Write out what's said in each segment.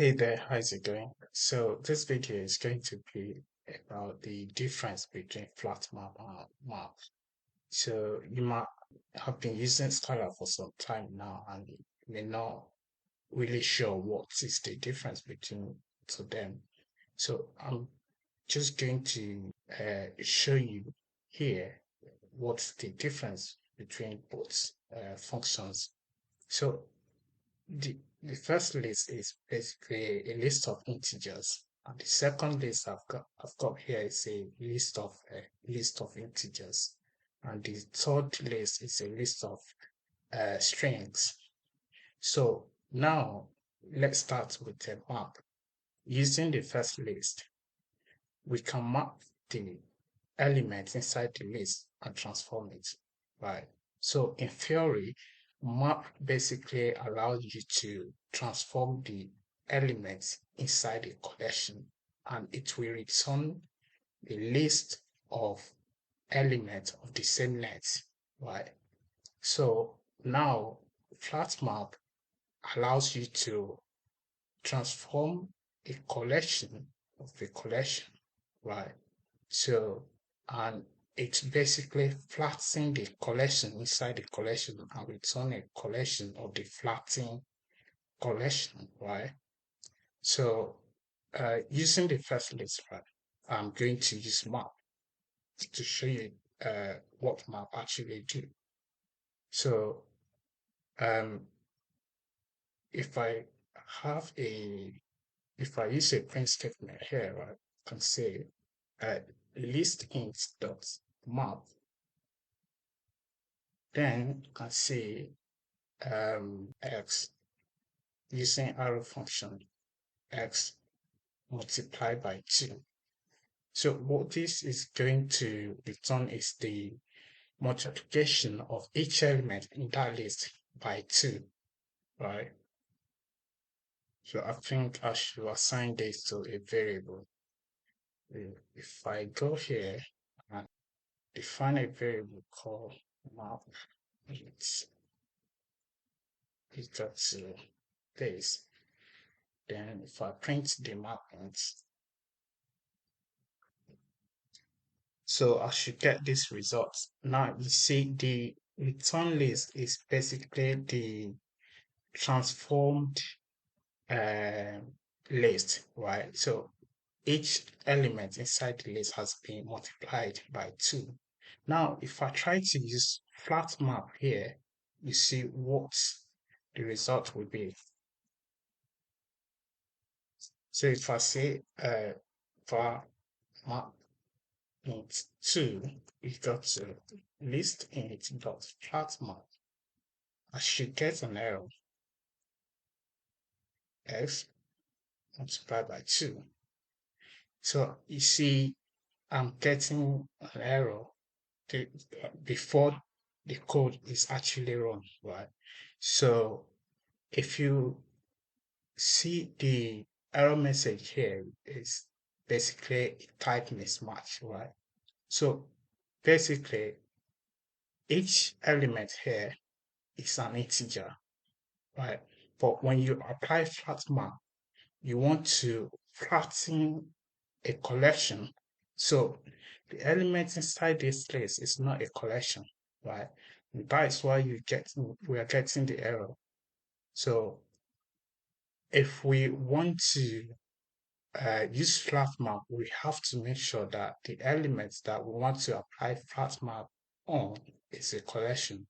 Hey there, how's it going? So this video is going to be about the difference between flat map and map. So you might have been using Scala for some time now and you may not really sure what is the difference between to them. So I'm just going to show you here what's the difference between both functions. So the first list is basically a list of integers, and the second list I've got here is a list of integers, and the third list is a list of strings. So now let's start with a map. Using the first list, we can map the element inside the list and transform it, right? So in theory, map basically allows you to transform the elements inside a collection and it will return a list of elements of the same length, right? So now FlatMap allows you to transform a collection of a collection, right? So, and it's basically flattening the collection inside the collection and return a collection of the flattened collection, right? So, using the first list, right, I'm going to use map to show you what map actually do. So, um, if I have a, if I use a print statement here, right, I can say uh, list int dot map. Then you can see x using arrow function x multiplied by 2. So what this is going to return is the multiplication of each element in that list by 2, right? So I think I should assign this to a variable. If I go here and define a variable called map, it's equal to this. Then if I print the map int, so I should get this result. Now you see the return list is basically the transformed uh, list, right? So each element inside the list has been multiplied by 2. Now, if I try to use flat map here, you see what the result will be. So if I say var map int 2 equal to list int dot flat map, I should get an error x multiplied by 2. So you see, I'm getting an error before the code is actually run, right? So if you see the error message here is basically a type mismatch, right? So basically, each element here is an integer, right? But when you apply flat map, you want to flatten a collection. So the element inside this list is not a collection, right? And that is why we are getting the error. So if we want to use flat map, we have to make sure that the elements that we want to apply flat map on is a collection,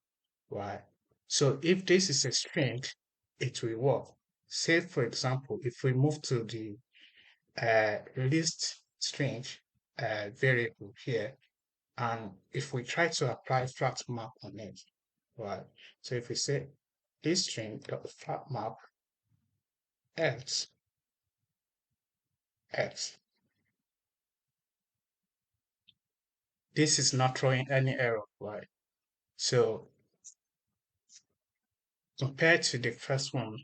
right? So if this is a string, it will work. Say, for example, if we move to the list string variable here, and if we try to apply flat map on it, right? So if we say this string dot flat map x x, this is not throwing any error, right? So compared to the first one,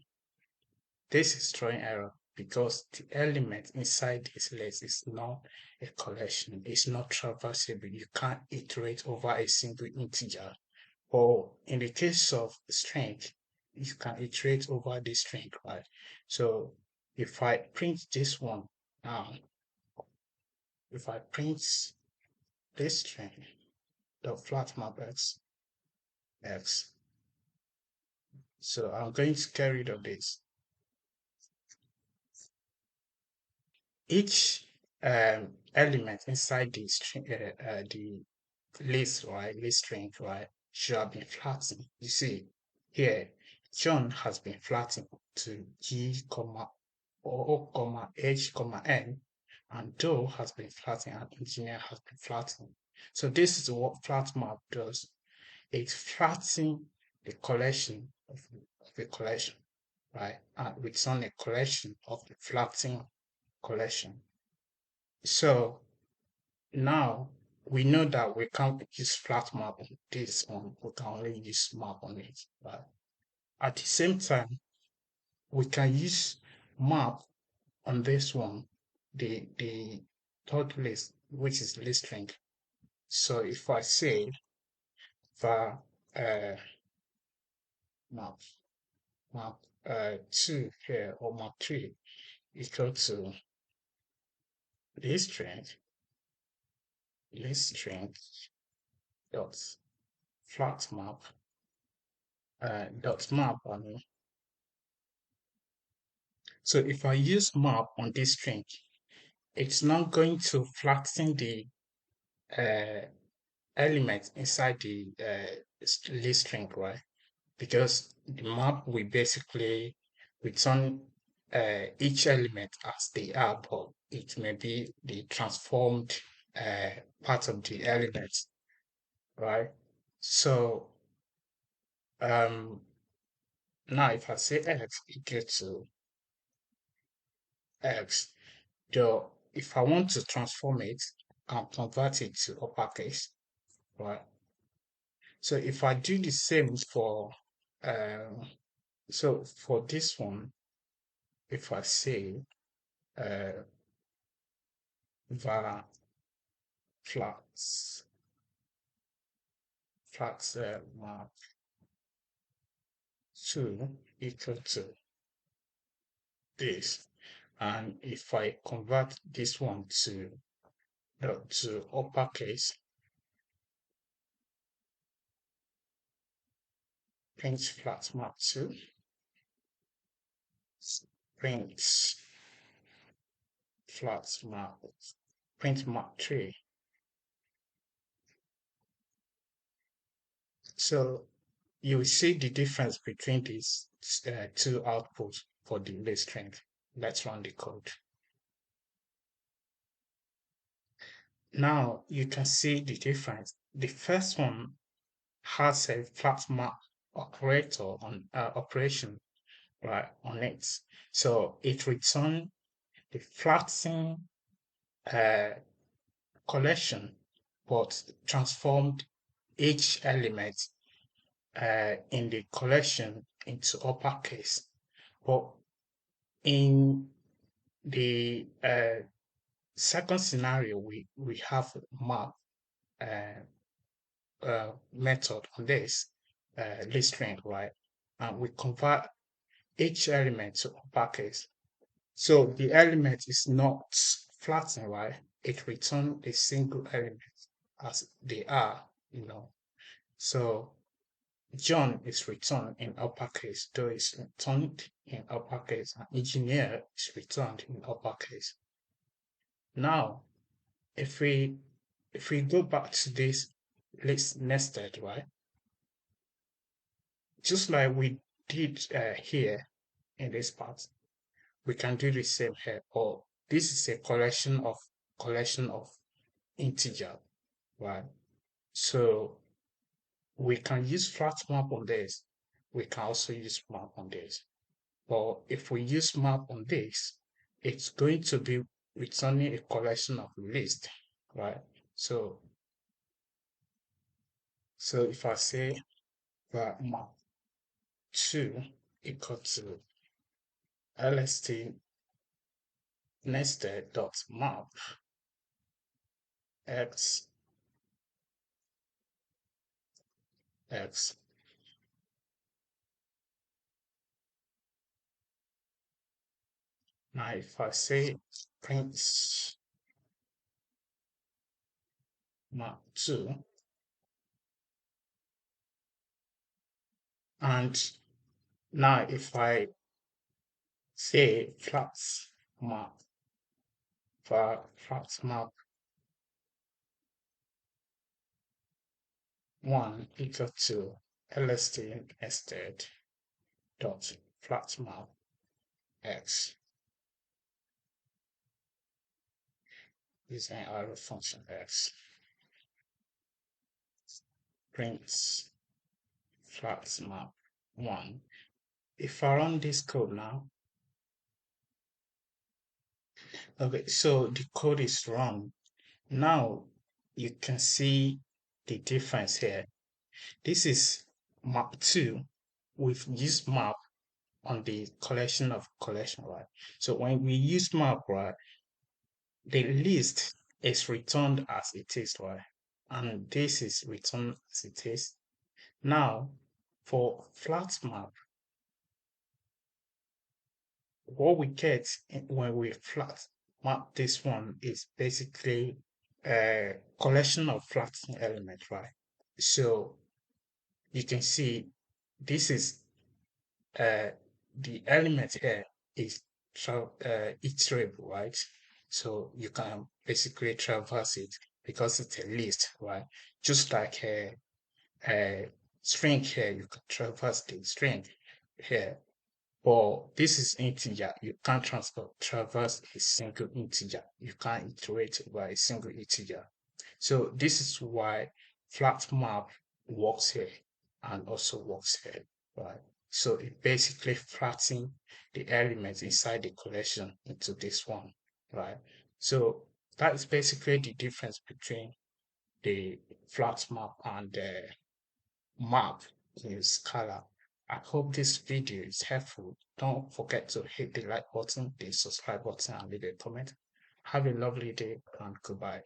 this is throwing error because the element inside this list is not a collection. It's not traversable. You can't iterate over a single integer. Or in the case of string, you can iterate over the string, right? So if I print this one now, if I print this string, the flat map x, so I'm going to get rid of this. Each element inside the string, the list, right, list string, right, should have been flattened. You see, here, John has been flattened to G, comma, O, comma, H, comma, N, and Joe has been flattened, and engineer has been flattened. So this is what flat map does. It flattens the collection of the collection, right, and return a collection of the flattened collection. So now we know that we can't use flat map on this one, we can only use map on it. But at the same time, we can use map on this one, the third list, which is list string. So if I say var map map 2 here or map 3 equal to list string dot flat map dot map, I mean. So if I use map on this string, it's not going to flatten the uh, element inside the list string, right? Because the map will basically return each element as they are, but it may be the transformed part of the element, right? So now if I say x equal to x, though if I want to transform it and convert it to uppercase, right? So if I do the same for so for this one, if I say uh, var flats map 2 equal to this, and if I convert this one to uppercase, print flat map 2, print flat map, print map 3. So you see the difference between these two outputs for the list string. Let's run the code. Now you can see the difference. The first one has a flat map operator on operation right on it, so it returns the flattened uh, collection, but transformed each element in the collection into uppercase. But in the second scenario, we have map method on this list string, right? And we convert each element to uppercase. So the element is not flattened, right? It returns a single element as they are, you know. So John is returned in uppercase, though is returned in uppercase, and engineer is returned in uppercase. Now, if we go back to this list nested, right? Just like we did here in this part, we can do the same here. Or this is a collection of integer, right? So we can use flat map on this. We can also use map on this. But if we use map on this, it's going to be returning a collection of list, right? So if I say that map 2 equal to lst nested dot map x x, Now, if I say print map 2, and now if I say map for flat map 1 equal to lst nested dot flat map x using our function x prints flat map 1. If I run this code now, okay, so the code is run. Now you can see the difference here. This is map 2. We've used map on the collection, right? So when we use map, right, the list is returned as it is, right? And this is returned as it is. Now, for flat map, what we get when we flat map this one is basically a collection of flat elements, right? So you can see this is uh, the element here is iterable, right? So you can basically traverse it because it's a list, right? Just like a string here, you can traverse the string here. But this is integer. You can't traverse a single integer. You can't iterate by a single integer. So this is why flat map works here and also works here, right? So it basically flattens the elements inside the collection into this one, right? So that is basically the difference between the flat map and the map in Scala. I hope this video is helpful. Don't forget to hit the like button, the subscribe button, and leave a comment. Have a lovely day and goodbye.